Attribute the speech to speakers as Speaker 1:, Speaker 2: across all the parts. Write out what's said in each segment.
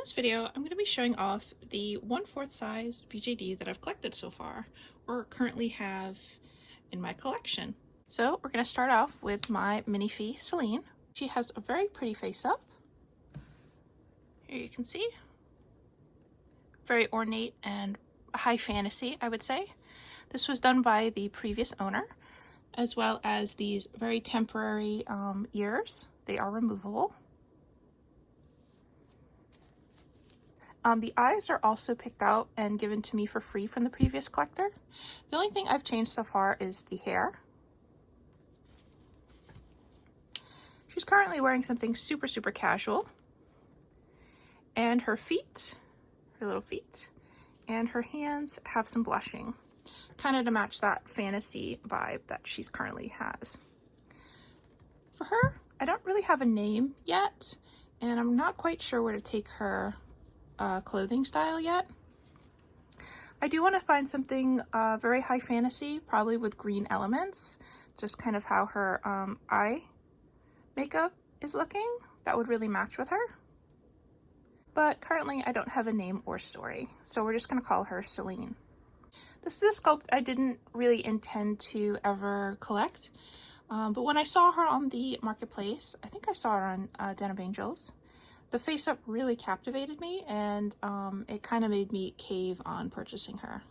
Speaker 1: this video, I'm going to be showing off the 1/4 size BJD that I've collected so far, or currently have in my collection. So we're going to start off with my mini 𝗱ощ. She has a very pretty face up. Here you can see. Very ornate and high fantasy, I would say. This was done by the previous owner, as well as these very temporary ears. They are removable. The eyes are also picked out and given to me for free from the previous collector. The only thing I've changed so far is the hair. She's currently wearing something super casual. And her feet, her little feet, and her hands have some blushing, kind of to match that fantasy vibe that she's currently has. For her, I don't really have a name yet, and I'm not quite sure where to take her clothing style yet. I do want to find something very high fantasy, probably with green elements, just kind of how her eye makeup is looking. That would really match with her. But currently I don't have a name or story, so we're just going to call her 𝗱ощ. This is a sculpt I didn't really intend to ever collect, but when I saw her on the marketplace, I think I saw her on Den of Angels, the face up really captivated me, and it kind of made me cave on purchasing her.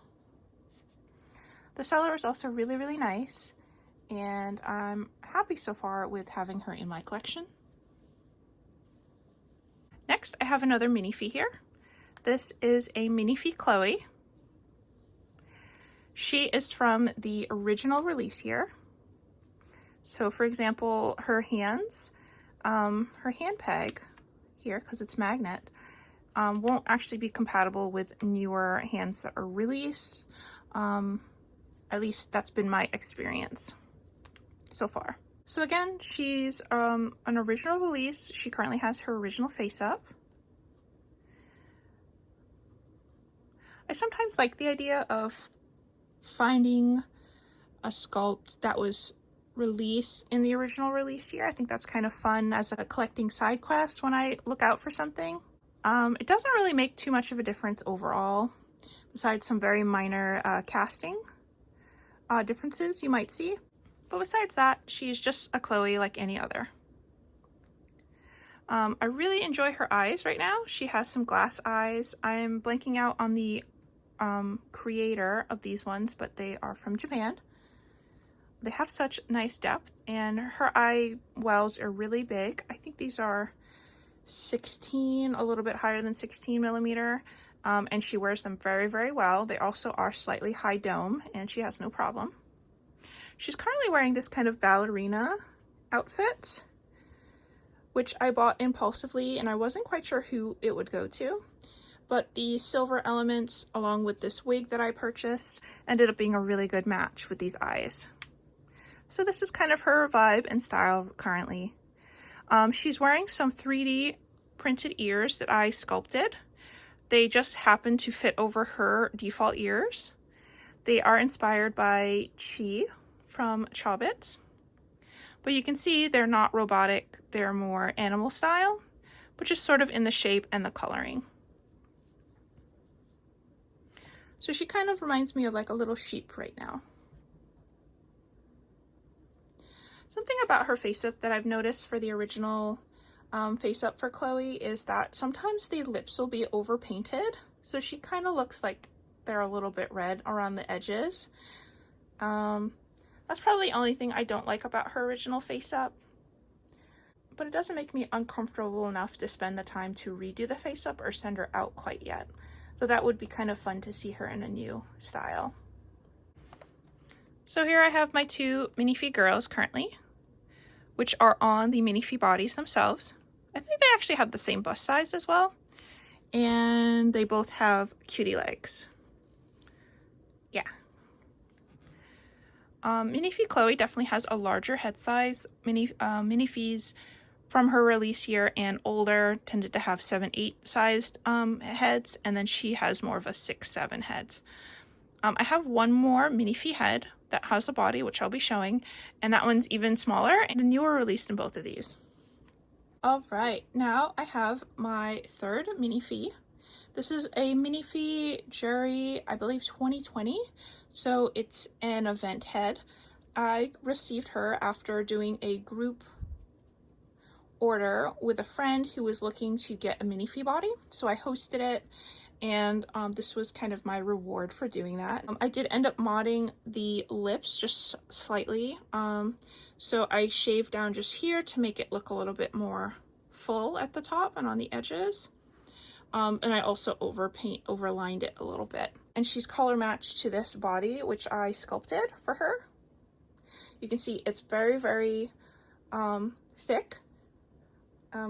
Speaker 1: The seller is also really nice, and I'm happy so far with having her in my collection. Next, I have another mini 𝗱ощ here. This is a mini 𝗱ощ. She is from the original release year. So for example, her hands, her hand peg here, because it's magnet, won't actually be compatible with newer hands that are released. At least that's been my experience so far. So again, she's an original release. She currently has her original face up. I sometimes like the idea of finding a sculpt that was released in the original release year. I think that's kind of fun as a collecting side quest when I look out for something. It doesn't really make too much of a difference overall, besides some very minor casting differences you might see. But besides that, she's just a 𝗱ощ like any other. I really enjoy her eyes right now. She has some glass eyes. I'm blanking out on the creator of these ones, but they are from Japan. They have such nice depth, and her eye wells are really big. I think these are 16, a little bit higher than 16 millimeter, and she wears them very well. They also are slightly high dome, and she has no problem. She's currently wearing this kind of ballerina outfit, which I bought impulsively, and I wasn't quite sure who it would go to. But the silver elements, along with this wig that I purchased, ended up being a really good match with these eyes. So this is kind of her vibe and style currently. She's wearing some 3D printed ears that I sculpted. They just happen to fit over her default ears. They are inspired by 𝗱ощ from 𝗱ឆ𝗹𝗹. But you can see they're not robotic, they're more animal style, but just sort of in the shape and the coloring. So she kind of reminds me of like a little sheep right now. Something about her face up that I've noticed for the original face up for 𝗱ощ is that sometimes the lips will be overpainted. So she kind of looks like they're a little bit red around the edges. That's probably the only thing I don't like about her original face up. But it doesn't make me uncomfortable enough to spend the time to redo the face up or send her out quite yet. Though that would be kind of fun to see her in a new style. So here I have my two mini 𝗱ощ girls currently, which are on the mini 𝗱ощ bodies themselves. I think they actually have the same bust size as well. And they both have cutie legs. Yeah. Mini 𝗱ощ 𝗱ощ definitely has a larger head size. Mini 𝗱ощ from her release year and older tended to have 7-8 sized heads, and then she has more of a 6-7 heads. I have one more mini 𝗱ощ head that has a body, which I'll be showing, and that one's even smaller and a newer release than both of these. All right, now I have my third minifee. This is a minifee Jury, I believe 2020, so it's an event head. I received her after doing a group order with a friend who was looking to get a minifee body, so I hosted it, and this was kind of my reward for doing that. I did end up modding the lips just slightly, so I shaved down just here to make it look a little bit more full at the top and on the edges, and I also overlined it a little bit. And she's color matched to this body, which I sculpted for her. You can see it's very, very thick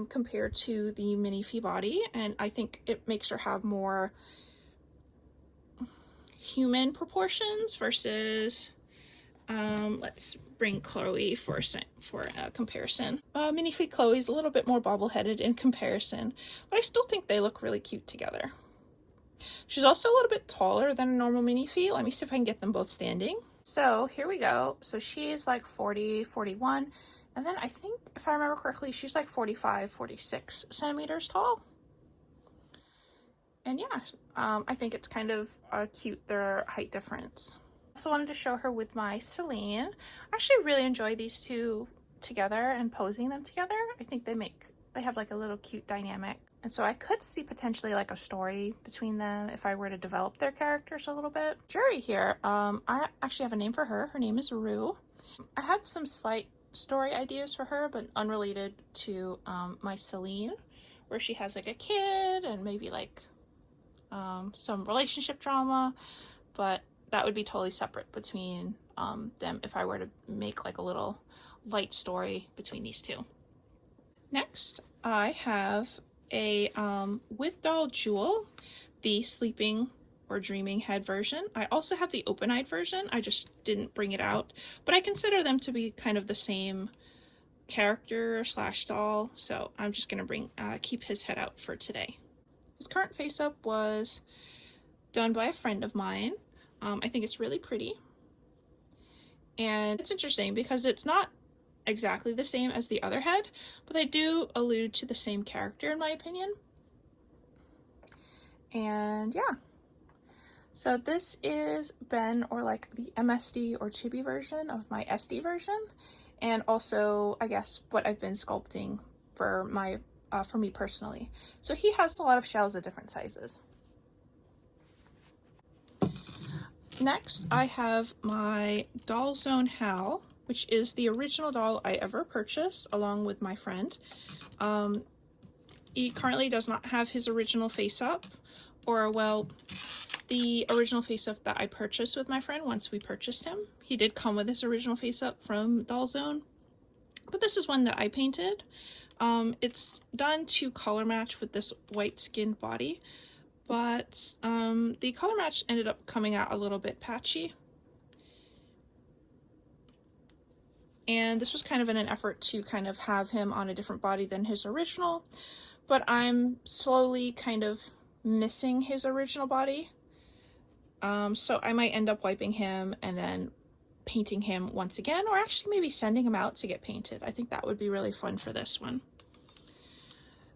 Speaker 1: compared to the minifee body, and I think it makes her have more human proportions versus let's bring Chloe for a comparison. Minifee Chloe's a little bit more bobble-headed in comparison, but I still think they look really cute together. She's also a little bit taller than a normal minifee. Let me see if I can get them both standing. So here we go. So she's like 40, 41, and then I think, if I remember correctly, she's like 45, 46 centimeters tall. And yeah, I think it's kind of cute, their height difference. Also wanted to show her with my 𝗱ឆ. I actually really enjoy these two together and posing them together. I think they have like a little cute dynamic. And so I could see potentially like a story between them if I were to develop their characters a little bit. Jury here, I actually have a name for her. Her name is Rue. I had some slight story ideas for her, but unrelated to my 𝗱ឆ, where she has like a kid and maybe like some relationship drama, but that would be totally separate between them if I were to make like a little light story between these two. Next, I have a with doll Jewel, the sleeping or dreaming head version. I also have the open-eyed version. I just didn't bring it out, but I consider them to be kind of the same character slash doll, so I'm just gonna keep his head out for today. His current face-up was done by a friend of mine. I think it's really pretty, and it's interesting because it's not exactly the same as the other head, but they do allude to the same character in my opinion. And yeah, so this is Ben, or like the MSD or chibi version of my SD version, and also I guess what I've been sculpting for me personally. So he has a lot of shells of different sizes. Next, I have my Doll Zone Hal, which is the original doll I ever purchased along with my friend. He currently does not have his original face up, or well, the original face up that I purchased with my friend once we purchased him. He did come with his original face up from Doll Zone, but this is one that I painted. It's done to color match with this white skinned body, but the color match ended up coming out a little bit patchy. And this was kind of in an effort to kind of have him on a different body than his original, but I'm slowly kind of missing his original body. So I might end up wiping him and then painting him once again, or actually maybe sending him out to get painted. I think that would be really fun for this one.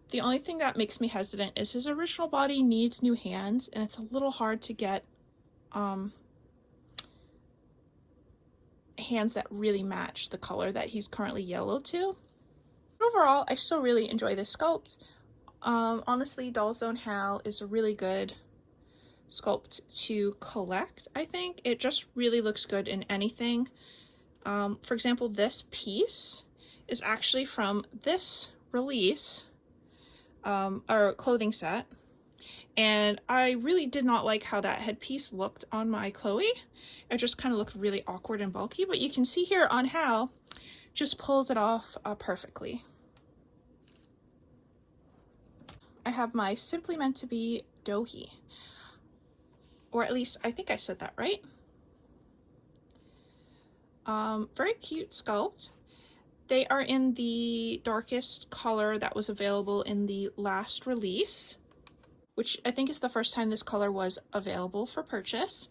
Speaker 1: The only thing that makes me hesitant is his original body needs new hands, and it's a little hard to get hands that really match the color that he's currently yellow to. But overall, I still really enjoy this sculpt. Honestly, Doll Zone Hal is a really good sculpt to collect, I think. It just really looks good in anything. For example, this piece is actually from this release, or clothing set, and I really did not like how that headpiece looked on my Chloe. It just kind of looked really awkward and bulky, but you can see here on Hal, just pulls it off perfectly. I have my Simply Meant to Be Dohi, or at least I think I said that right. Very cute sculpt. They are in the darkest color that was available in the last release, which I think is the first time this color was available for purchase.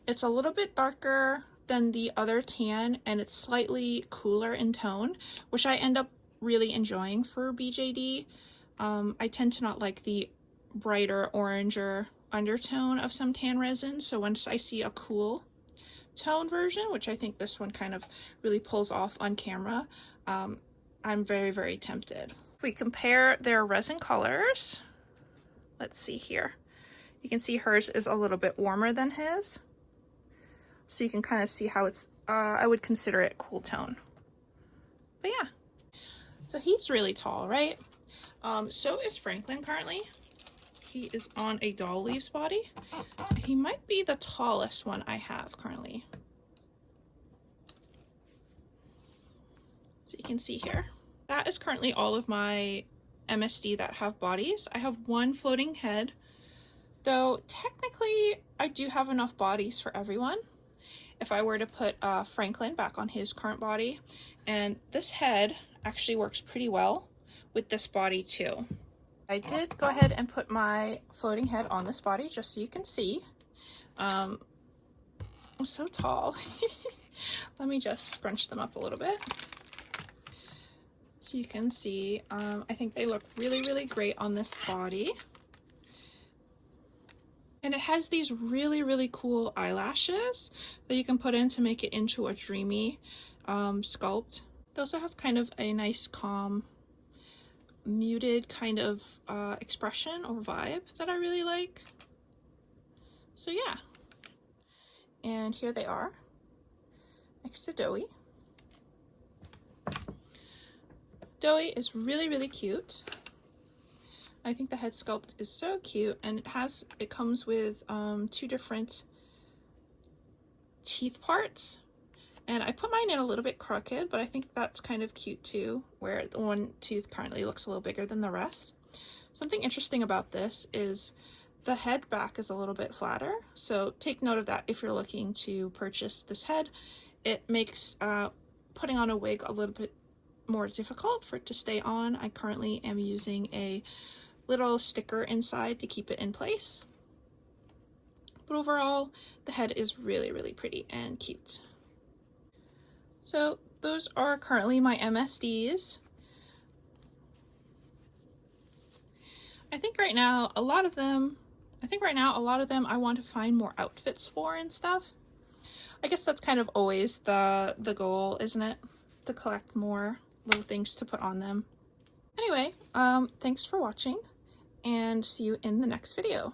Speaker 1: It's a little bit darker than the other tan, and it's slightly cooler in tone, which I end up really enjoying for BJD. I tend to not like the brighter oranger undertone of some tan resin, so once I see a cool tone version, which I think this one kind of really pulls off on camera, I'm very, very tempted. If we compare their resin colors, let's see here. You can see hers is a little bit warmer than his. So you can kind of see how it's, I would consider it cool tone. But yeah, so he's really tall, right? So is Franklin currently. He is on a doll leaves body. He might be the tallest one I have currently. So you can see here. That is currently all of my MSD that have bodies. I have one floating head, though technically I do have enough bodies for everyone. If I were to put Franklin back on his current body, and this head actually works pretty well with this body too. I did go ahead and put my floating head on this body just so you can see. I'm so tall. Let me just scrunch them up a little bit so you can see. I think they look really, really great on this body. And it has these really, really cool eyelashes that you can put in to make it into a dreamy sculpt. They also have kind of a nice, calm, muted kind of expression or vibe that I really like. So yeah. And here they are next to Doey. Doey is really, really cute. I think the head sculpt is so cute, and it comes with 2 different teeth parts, and I put mine in a little bit crooked, but I think that's kind of cute too, where the one tooth currently looks a little bigger than the rest. Something interesting about this is the head back is a little bit flatter, so take note of that if you're looking to purchase this head. It makes putting on a wig a little bit more difficult for it to stay on. I currently am using a little sticker inside to keep it in place. But overall, the head is really, really pretty and cute. So those are currently my MSDs. I think right now a lot of them I want to find more outfits for and stuff. I guess that's kind of always the goal, isn't it? To collect more little things to put on them. Anyway, thanks for watching, and see you in the next video.